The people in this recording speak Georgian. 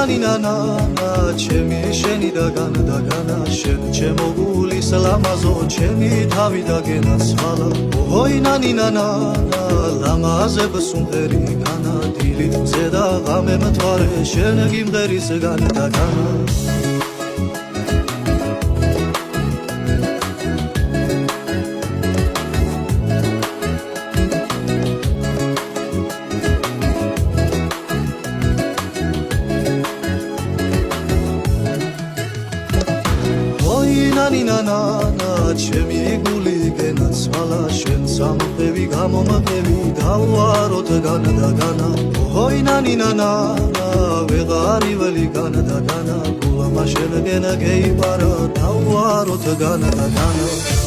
ნანინანა ჩემი შენი და განა შენ ჩემო გულის ლამაზო ჩემი თავი და გენაცვალა ოი ნანინანა ლამაზებს უმღერი განა დილით მზე და ღამე მთვარე შენ გიმღერის განა და განა ნანინანა ჩემი გული გენაცვალა შენ სამხები გამომხები დავუაროთ განა და განა ოი ნანინანა ვეღარიველი განა და განა გულმა შენ გენა გეიპარა დავუაროთ განა და განა